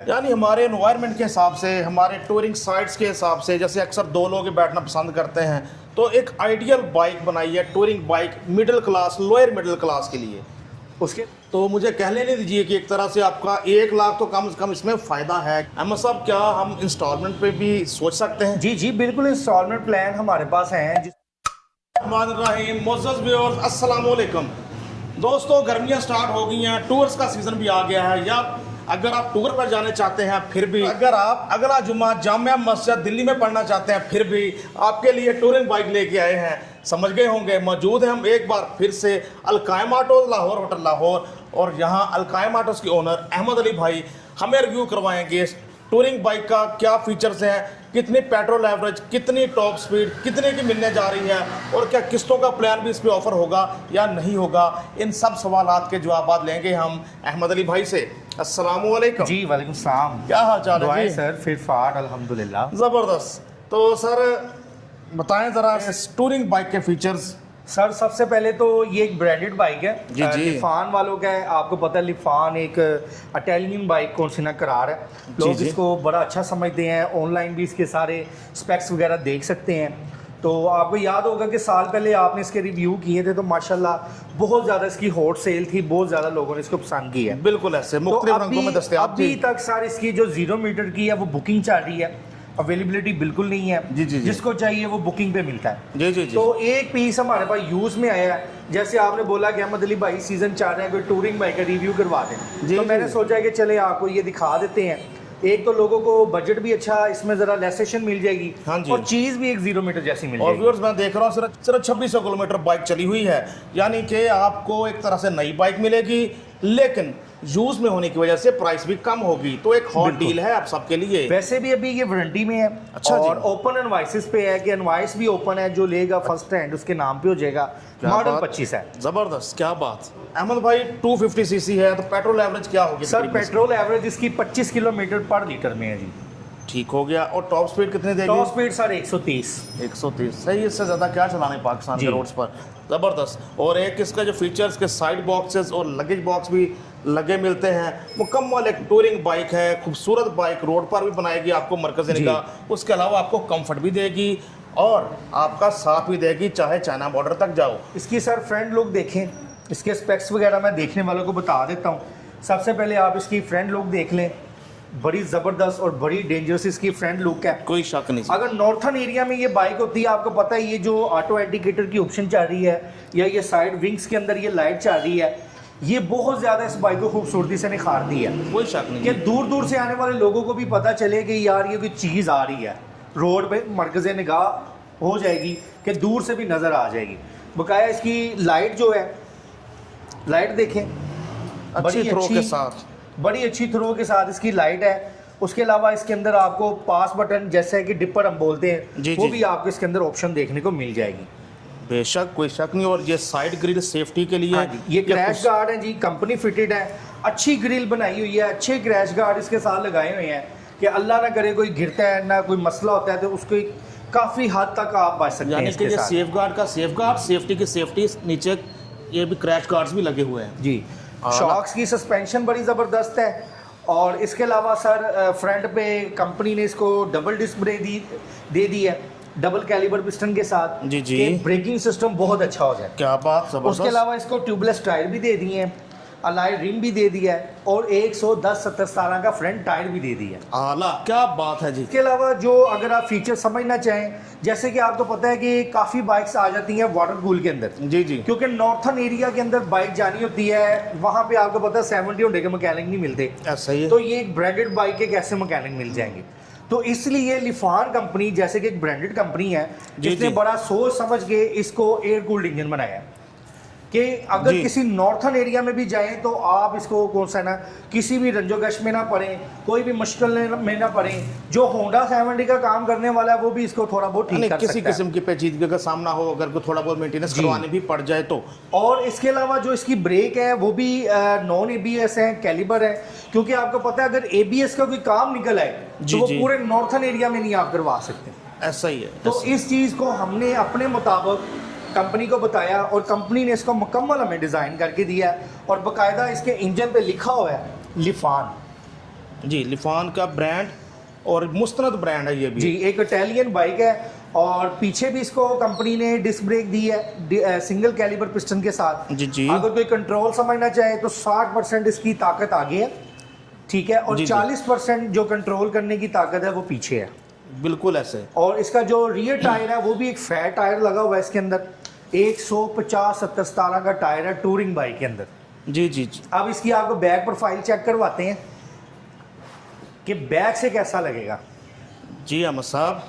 यानी हमारे एनवायरनमेंट के हिसाब से, हमारे टूरिंग साइट्स के हिसाब से, जैसे अक्सर दो लोग बैठना पसंद करते हैं, तो एक आइडियल बाइक बनाई है touring bike middle class, lower middle class के लिए। उसके तो मुझे कह लेने दीजिए कि एक तरह से आपका 1 लाख तो कम से कम इसमें फ़ायदा है। अहमद साहब, क्या हम इंस्टॉलमेंट पे भी सोच सकते हैं? जी जी बिल्कुल, इंस्टॉलमेंट प्लान हमारे पास हैं। मोअज़्ज़ज़ व्यूअर्स, अस्सलाम वालेकुम। दोस्तों, गर्मियाँ स्टार्ट हो गई हैं, टूर्स का सीज़न भी आ गया है। या अगर आप टूर पर जाने चाहते हैं, फिर भी अगर आप अगला जुम्मा जामिया मस्जिद दिल्ली में पढ़ना चाहते हैं, फिर भी आपके लिए टूरिंग बाइक लेके आए हैं। समझ गए होंगे, मौजूद हैं हम एक बार फिर से अल-कायम ऑटोज़ लाहौर, होटल लाहौर। और यहाँ अल-कायम ऑटोज़ के ओनर अहमद अली भाई हमें रिव्यू करवाएंगे टूरिंग बाइक का क्या फीचर्स हैं, कितनी पेट्रोल एवरेज, कितनी टॉप स्पीड, कितने की मिलने जा रही है, और क्या किस्तों का प्लान भी इस पर ऑफर होगा या नहीं होगा। इन सब सवालात के जवाब लेंगे हम अहमद अली भाई से। अस्सलाम वालेकुम। जी वालेकुम सलाम। क्या हाल चाल है जी? सर फिर फाट अल्हम्दुलिल्लाह। ज़बरदस्त। तो सर बताएं ज़रा टूरिंग बाइक के फीचर्स। सर सबसे पहले तो ये एक ब्रांडेड बाइक है। जी जी। लिफान वालों का है, आपको पता है लिफान एक इटालियन बाइक कौन सी ना करार है। लोग जी। इसको बड़ा अच्छा समझते हैं, ऑनलाइन भी इसके सारे स्पेक्स वगैरह देख सकते हैं। तो आपको याद होगा कि साल पहले आपने इसके रिव्यू किए थे, तो माशाल्लाह बहुत ज़्यादा इसकी हॉट सेल थी, बहुत ज़्यादा लोगों ने इसको पसंद की है। बिल्कुल ऐसे मुख्तलिफ रंगों में दस्तयाब थी। अभी तक सर इसकी जो 0 मीटर की है वो बुकिंग चल रही है, अवेलेबिलिटी बिल्कुल नहीं है। जी जी। जिसको चाहिए वो बुकिंग पे मिलता है। जी जी जी। तो एक पीस हमारे पास यूज़ में आया है, जैसे आपने बोला कि अहमद अली भाई सीज़न 4 है, कोई टूरिंग बाइक का रिव्यू करवा दें, तो मैंने सोचा कि चले आपको ये दिखा देते हैं। एक तो लोगों को बजट भी अच्छा, इसमें ज़रा लेसेशन मिल जाएगी। हाँ जी। और चीज़ भी एक 0 मीटर जैसी मिल और जाएगी। व्यूअर्स, मैं देख रहा हूँ सिर्फ 2600 किलोमीटर बाइक चली हुई है, यानी कि आपको एक तरह से नई बाइक मिलेगी, लेकिन यूज में होने की वजह से प्राइस भी कम होगी। तो एक हॉट डील है आप सबके लिए। वैसे भी अभी ये वारंटी में है। अच्छा और जी। ओपन एनवाइसिस पे है कि एनवाइस भी ओपन है, जो लेगा फर्स्ट हैंड उसके नाम पे हो जाएगा। मॉडल 25 है। जबरदस्त, क्या बात। अहमद भाई 250 सीसी है, तो पेट्रोल एवरेज क्या होगी? सर पेट्रोल एवरेज इसकी 25 किलोमीटर पर लीटर में है जी। ठीक हो गया। और टॉप स्पीड कितनी देगी? Top speed sir 130। 130 सही। इससे ज़्यादा क्या चलाने पाकिस्तान के रोड्स पर। ज़बरदस्त। और एक इसका जो फीचर्स के साइड बॉक्सेस और लगेज बॉक्स भी लगे मिलते हैं। मुकम्मल एक टूरिंग बाइक है, खूबसूरत बाइक, रोड पर भी बनाएगी आपको मरकज़ निगाह। उसके अलावा आपको कंफर्ट भी देगी और आपका साथ भी देगी, चाहे चाइना बॉर्डर तक जाओ। इसकी सर फ्रंट लुक देखें, इसके स्पेक्स वगैरह मैं देखने वालों को बता देता हूँ। सबसे पहले आप इसकी फ्रंट लुक देख लें, बड़ी ज़बरदस्त और बड़ी डेंजरस इसकी फ्रंट लुक है, कोई शक नहीं। अगर नॉर्थन एरिया में ये बाइक होती है, आपको पता है ये जो ऑटो इंडिकेटर की ऑप्शन चल रही है, या ये साइड विंग्स के अंदर ये लाइट चल रही है, ये बहुत ज़्यादा इस बाइक को खूबसूरती से निखारती है। कोई शक नहीं कि दूर दूर से आने वाले लोगों को भी पता चले कि यार ये कोई चीज़ आ रही है, रोड पे मरकज़ निगाह हो जाएगी, कि दूर से भी नज़र आ जाएगी। बकाया इसकी लाइट जो है, लाइट देखें, अच्छी थ्रो के साथ, बड़ी अच्छी थ्रो के साथ इसकी लाइट है। उसके अलावा इसके अंदर आपको पास बटन, जैसे कि डिपर हम बोलते हैं, जी, वो जी। भी आपको इसके अंदर ऑप्शन देखने को मिल जाएगी। बेशक, कोई शक नहीं। और ये साइड ग्रिल सेफ्टी के लिए। हाँ जी, ये क्रैश गार्ड है जी, कंपनी फिटेड है, अच्छी ग्रिल बनाई हुई है, अच्छे क्रैश गार्ड इसके साथ लगाए हुए हैं कि अल्लाह ना करे कोई गिरता है ना कोई मसला होता है तो उसको काफ़ी हद तक आप बच सकते हैं। यानी कि ये सेफ गार्ड का सेफ गार्ड, सेफ्टी की सेफ्टी, नीचे ये भी क्रैश गार्ड्स भी लगे हुए हैं जी। शॉक्स की सस्पेंशन बड़ी ज़बरदस्त है। और इसके अलावा सर फ्रंट पे कंपनी ने इसको डबल डिस्क ब्रेक दे दी है, डबल कैलिबर पिस्टन के साथ। जी जी। कि ब्रेकिंग सिस्टम बहुत अच्छा हो जाए। क्या बात, जबरदस्त। उसके अलावा इसको ट्यूबलेस टायर भी दे दिए हैं, अलाइ रिम भी दे दिया है, और 110/70 का फ्रंट टायर भी दे दिया है। आला, क्या बात है जी। इसके अलावा जो अगर आप फीचर समझना चाहें, जैसे कि आपको पता है कि काफ़ी बाइक्स आ जाती हैं वाटर कूल के अंदर। जी जी। क्योंकि नॉर्थन एरिया के अंदर बाइक जानी होती है, वहाँ पे आपको पता है 70 होंडे के मैकेनिक नहीं मिलते। ऐसा ही है। तो ये एक ब्रांडेड बाइक के कैसे मैकेनिक मिल जाएंगे? तो इसलिए लिफान कंपनी जैसे कि एक ब्रांडेड कंपनी है, जिसने बड़ा सोच समझ के इसको एयर कूल्ड इंजन बनाया है कि अगर किसी नॉर्थन एरिया में भी जाएं तो आप इसको कौन सा ना किसी भी रंजोगश में ना पड़े, कोई भी मुश्किल में ना पड़े। जो होंडा 70 का काम करने वाला है वो भी इसको थोड़ा बहुत ठीक कर सकता है। किसी किस्म की पेचीदगी का सामना हो, अगर को थोड़ा बहुत मेंटेनेंस करवाने भी पड़ जाए तो। और इसके अलावा जो इसकी ब्रेक है वो भी नॉन ABS है, कैलिबर है, क्योंकि आपको पता है अगर ABS का कोई काम निकल आए तो वो पूरे नॉर्थन एरिया में नहीं आप करवा सकते। ऐसा ही है। तो इस चीज़ को हमने अपने मुताबिक कंपनी को बताया और कंपनी ने इसको मुकम्मल हमें डिज़ाइन करके दिया है। और बाकायदा इसके इंजन पे लिखा हुआ है लिफान। जी, लिफान का ब्रांड और मुस्तनद ब्रांड है ये भी। जी, एक इटालियन बाइक है और पीछे भी इसको कंपनी ने डिस्क ब्रेक दी है सिंगल कैलिबर पिस्टन के साथ। जी जी। अगर कोई कंट्रोल समझना चाहे तो 60% इसकी ताकत आगे है, ठीक है, और जी, 40% जो कंट्रोल करने की ताकत है वो पीछे है। बिल्कुल ऐसे। और इसका जो रियर टायर है वो भी एक फैट टायर लगा हुआ है इसके अंदर, 150/70/17 का टायर है टूरिंग बाइक के अंदर। जी जी जी। अब इसकी आपको बैक प्रोफाइल चेक करवाते हैं कि बैक से कैसा लगेगा। जी अहमद साहब,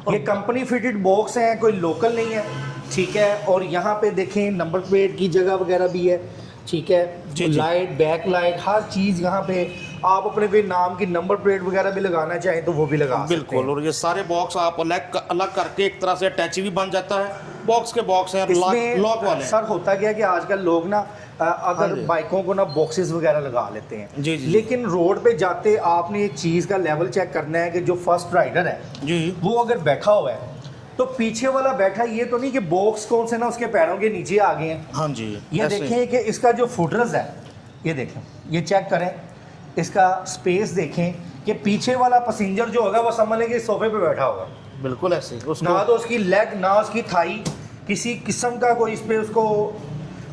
ये कंपनी फिटेड बॉक्स है, कोई लोकल नहीं है, ठीक है। और यहाँ पे देखें नंबर प्लेट की जगह वगैरह भी है, ठीक है। जी, जी। लाइट, बैक लाइट, हर चीज़ यहाँ पे आप अपने कोई नाम की नंबर प्लेट वगैरह भी लगाना चाहें तो वो भी लगा सकते बिल्कुल। हैं। और ये सारे बॉक्स आप अलग करके एक तरह से अटैची भी बन जाता है, बॉक्स के बॉक्स हैं, इसमें लॉक वाले हैं। सर होता क्या है कि आजकल लोग ना अगर हाँ जी। बाइकों को ना बॉक्सेस वगैरह लगा लेते हैं, जी, जी। लेकिन रोड पे जाते आपने एक चीज़ का लेवल चेक करना है कि जो फर्स्ट राइडर है जी वो अगर बैठा हुआ है तो पीछे वाला बैठा, ये तो नहीं कि बॉक्स कौन से ना उसके पैरों के नीचे आ गए हैं। हाँ जी, ये ऐसे। देखें कि इसका जो फुटरेस्ट है, ये देखें, ये चेक करें, इसका स्पेस देखें कि पीछे वाला पैसेंजर जो होगा वो समझ लें कि सोफे पे बैठा होगा। बिल्कुल ऐसे ना तो उसकी लेग ना उसकी थाई किसी किस्म का कोई इस पे उसको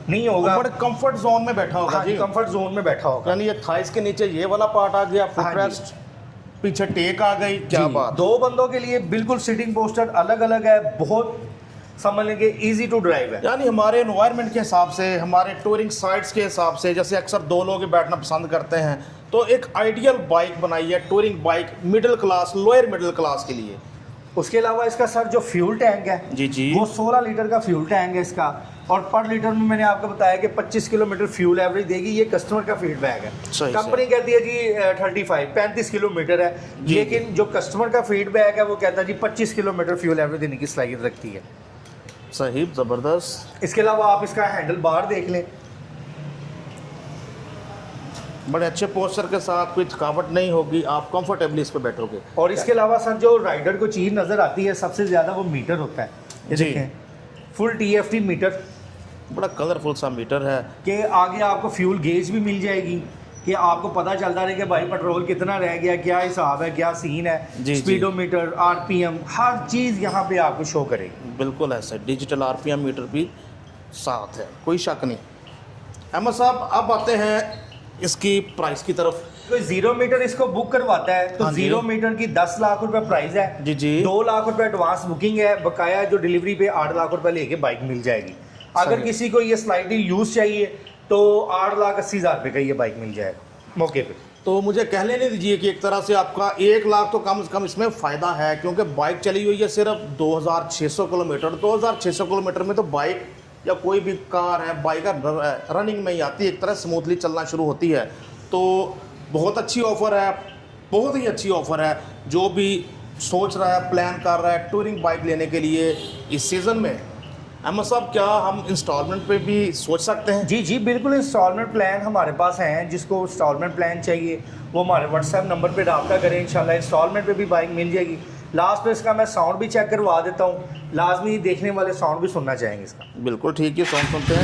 नहीं होगा, बड़े कंफर्ट जोन में बैठा होगा। हाँ जी, कंफर्ट जोन में बैठा होगा। यानी ये थाइस के नीचे ये वाला पार्ट आ गया, हाँ जी। फुटरेस्ट, पीछे टेक आ गई। क्या जी, बात। दो बंदों के लिए बिल्कुल सिटिंग पोस्टर अलग अलग है, बहुत समझ लेंगे इजी टू ड्राइव है। यानी हमारे एनवायरनमेंट के हिसाब से, हमारे टूरिंग साइट्स के हिसाब से, जैसे अक्सर दो लोग ही बैठना पसंद करते हैं, तो एक आइडियल बाइक बनाई है touring bike, middle class, lower middle class के लिए। उसके अलावा इसका सर जो फ्यूल टैंक है जी जी। वो 16 लीटर का फ्यूल टैंक है इसका, और पर लीटर में मैंने आपको बताया कि 25 किलोमीटर फ्यूल एवरेज देगी। ये कस्टमर का फीडबैक है, सही, कंपनी कहती है जी 35 किलोमीटर है, जी, लेकिन जो कस्टमर का फीडबैक है वो कहता है जी 25 किलोमीटर फ्यूल एवरेज देने की सलाहियत रखती है। सही, ज़बरदस्त। इसके अलावा आप इसका हैंडल बार देख लें, बड़े अच्छे पोस्चर के साथ, कोई थकावट नहीं होगी, आप कंफर्टेबली इस पर बैठोगे। और इसके अलावा सर जो राइडर को चीज़ नज़र आती है सबसे ज़्यादा वो मीटर होता है। ये जी। देखें फुल TFT मीटर, बड़ा कलरफुल सा मीटर है। कि आगे आपको फ्यूल गेज भी मिल जाएगी कि आपको पता चलता रहे कि भाई पेट्रोल कितना रह गया, क्या हिसाब है, क्या सीन है। जी, जी। स्पीडोमीटर, RPM, हर चीज़ यहाँ पे आपको शो करेगी। बिल्कुल ऐसा, डिजिटल RPM मीटर भी साथ है, कोई शक नहीं। अहमद साहब, अब आते हैं इसकी प्राइस की तरफ। कोई 0 मीटर इसको बुक करवाता है तो हाँ जी। 0 मीटर की 10 लाख रुपए प्राइस है। जी जी। 2 लाख रुपए एडवांस बुकिंग है, बकाया जो डिलीवरी पे 8 लाख रुपए लेके बाइक मिल जाएगी। अगर सही। किसी को ये स्लाइडली यूज़ चाहिए तो 8,80,000 रुपये का ये बाइक मिल जाएगा मौके पे। तो मुझे कह लेने दीजिए कि एक तरह से आपका 1 लाख तो कम से कम इसमें फ़ायदा है, क्योंकि बाइक चली हुई है सिर्फ 2600 किलोमीटर। 2600 किलोमीटर में तो बाइक या कोई भी कार है, बाइक रनिंग में ही आती है, एक तरह स्मूथली चलना शुरू होती है। तो बहुत अच्छी ऑफ़र है, बहुत ही अच्छी ऑफ़र है। जो भी सोच रहा है, प्लान कर रहा है टूरिंग बाइक लेने के लिए इस सीज़न में, अहमद साहब क्या हम इंस्टॉलमेंट पे भी सोच सकते हैं? जी जी बिल्कुल, इंस्टॉलमेंट प्लान हमारे पास हैं। जिसको इंस्टॉलमेंट प्लान चाहिए वो हमारे व्हाट्सएप नंबर पे रब्ता करें, इंशाल्लाह इंस्टॉलमेंट पे भी बाइक मिल जाएगी। लास्ट में इसका मैं साउंड भी चेक करवा देता हूँ, लाजमी देखने वाले साउंड भी सुनना चाहेंगे इसका। बिल्कुल ठीक है, साउंड सुनते हैं।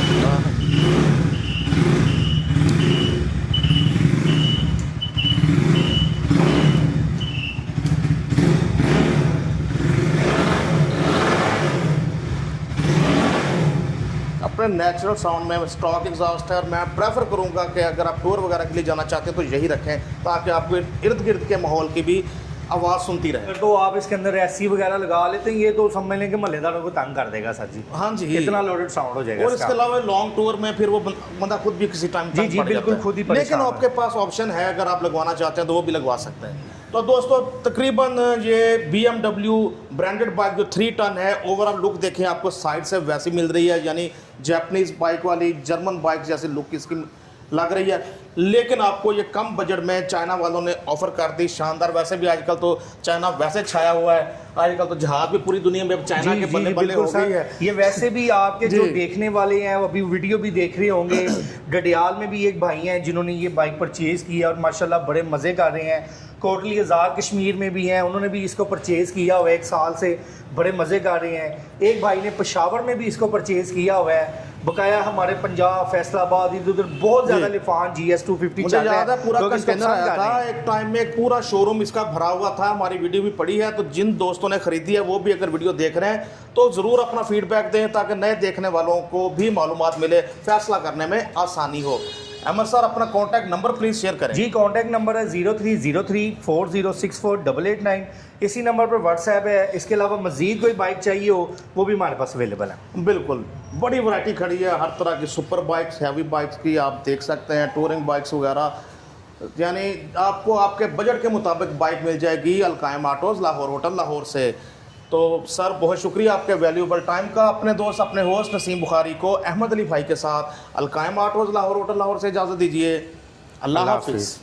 अपने नेचुरल साउंड में स्टॉक एग्जॉस्ट है, और मैं प्रेफर करूंगा कि अगर आप टूर वगैरह के लिए जाना चाहते हैं तो यही रखें, ताकि आपको इर्द गिर्द के माहौल की भी आवाज़ सुनती रहे। तो आप इसके अंदर एसी वगैरह लगा लेते हैं, ये तो समझ लें कि महल्लेदारों को तंग कर देगा सर जी। हाँ जी, इतना लोडेड साउंड हो जाएगा और इसका। इसके अलावा लॉन्ग टूर में फिर वो बंदा खुद भी किसी टाइम जी, जी, बिल्कुल खुद ही परेशान लेकिन है। आपके पास ऑप्शन है, अगर आप लगवाना चाहते हैं तो वो भी लगवा सकते हैं। तो दोस्तों तकरीबन ये BMW ब्रांडेड बाइक जो 3 टन है, ओवरऑल लुक देखें आपको साइड से वैसी मिल रही है, यानी जापानीज़ बाइक वाली, जर्मन बाइक जैसी लुक इसकी लग रही है। लेकिन आपको ये कम बजट में चाइना वालों ने ऑफर कर दी शानदार। वैसे भी आजकल तो चाइना वैसे छाया हुआ है, आजकल तो जहाज भी पूरी दुनिया में चाइना के बल्ले बल्ले हो गई है। ये वैसे भी आपके जो जी। देखने वाले हैं वो अभी वीडियो भी देख रहे होंगे। डडियाल में भी एक भाई हैं जिन्होंने ये बाइक परचेज़ की है और माशाल्लाह बड़े मज़े कर रहे हैं। कोटली आज़ाद कश्मीर में भी हैं, उन्होंने भी इसको परचेज़ किया हुआ है, 1 साल से बड़े मज़े कर रहे हैं। एक भाई ने पेशावर में भी इसको परचेज़ किया हुआ है, बकाया हमारे पंजाब, फैसलाबाद, इधर उधर बहुत ज़्यादा जी। लिफान GS 250 मुझे चल रहा याद है पूरा लोग इसको कंटेनर पसंद आया कर रहे था हैं। एक टाइम में, एक पूरा शोरूम इसका भरा हुआ था। हमारी वीडियो भी पड़ी है, तो जिन दोस्तों ने खरीदी है वो भी अगर वीडियो देख रहे हैं तो ज़रूर अपना फीडबैक दें ताकि नए देखने वालों को भी मालूमात मिले, फैसला करने में आसानी हो। अहमद सर अपना कॉन्टैक्ट नंबर प्लीज़ शेयर करें। जी, कॉन्टैक्ट नंबर है 030340648889। इसी नंबर पर व्हाट्सएप है। इसके अलावा मज़ीद कोई बाइक चाहिए हो वो भी हमारे पास अवेलेबल है। बिल्कुल, बड़ी वैरायटी खड़ी है हर तरह की, सुपर बाइक्स, हैवी बाइक्स की आप देख सकते हैं, टूरिंग बाइक्स वगैरह, यानी आपको आपके बजट के मुताबिक बाइक मिल जाएगी अलकायम ऑटोज़, लाहौर होटल लाहौर से। तो सर बहुत शुक्रिया आपके वैल्यूएबल टाइम का। अपने दोस्त, अपने होस्ट नसीम बुखारी को अहमद अली भाई के साथ अलकायम ऑटोज़ लाहौर होटल लाहौर से इजाज़त दीजिए। अल्लाह हाफिज़।